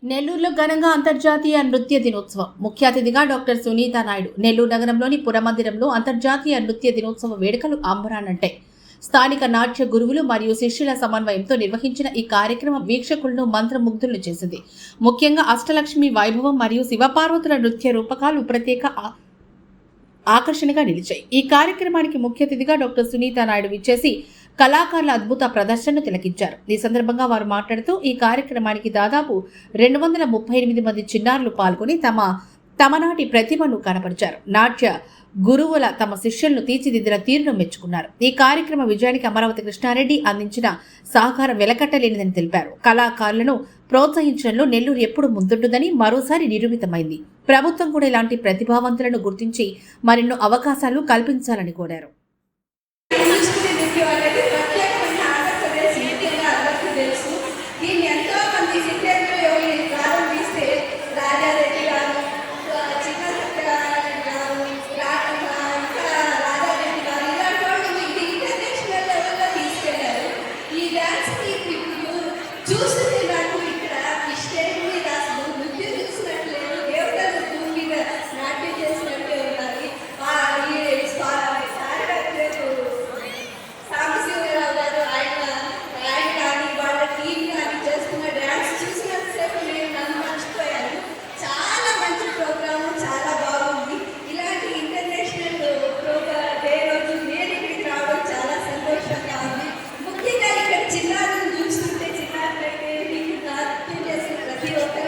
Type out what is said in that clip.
నెల్లూరులో ఘనంగా అంతర్జాతీయ నృత్య దినోత్సవం. ముఖ్య అతిథిగా డాక్టర్ సునీత నాయుడు. నెల్లూరు నగరంలోని పురమందిరంలో అంతర్జాతీయ నృత్య దినోత్సవ వేడుకలు అంబరానంటాయి. స్థానిక నాట్య గురువులు మరియు శిష్యుల సమన్వయంతో నిర్వహించిన ఈ కార్యక్రమం వీక్షకులను మంత్రముగ్ధులను చేసింది. ముఖ్యంగా అష్టలక్ష్మి వైభవం మరియు శివపార్వతుల నృత్య రూపకాలు ప్రత్యేక ఆకర్షణగా నిలిచాయి. ఈ కార్యక్రమానికి ముఖ్య అతిథిగా డాక్టర్ సునీత నాయుడు విచ్చేసి కళాకారుల అద్భుత ప్రదర్శనను తిలకించారు. ఈ సందర్భంగా వారు మాట్లాడుతూ ఈ కార్యక్రమానికి దాదాపు 238 మంది చిన్నారులు పాల్గొని తమనాటి ప్రతిభను కనపరిచారు. నాట్య గురువుల తమ శిష్యులను తీర్చిదిద్దిన తీరును మెచ్చుకున్నారు. ఈ కార్యక్రమ విజయానికి అమరావతి కృష్ణారెడ్డి అందించిన సహకారం వెలకట్టలేనిదని తెలిపారు. కళాకారులను ప్రోత్సహించడంలో నెల్లూరు ఎప్పుడు ముందుంటుందని మరోసారి నిరూపితమైంది. ప్రభుత్వం కూడా ఇలాంటి ప్రతిభావంతులను గుర్తించి మరెన్నో అవకాశాలు కల్పించాలని కోరారు. చూస్తే నాకు ఇక్కడ ఈ స్టేజ్ మీద అసలు నృత్యం చూసినట్లేదు, దేవతల నృత్యం మీద నాట్యం చేసినట్టే ఉన్నది. సాంబశివరావు గారు ఆయన కానీ వాళ్ళ టీం కానీ చేస్తున్న డ్యాన్స్ చూసినంతసేపు నేను నన్ను మర్చిపోయాను. చాలా మంచి ప్రోగ్రాము, చాలా బాగుంది. ఇలాంటి ఇంటర్నేషనల్ డే రోజు నేను ఇక్కడికి రావడం చాలా సంతోషంగా ఉంది. ముఖ్యంగా ఇక్కడ చిన్నారులను చూస్తుంటే చిన్నారులైతే నృత్యం చేసిన ప్రతి ఒక్కరు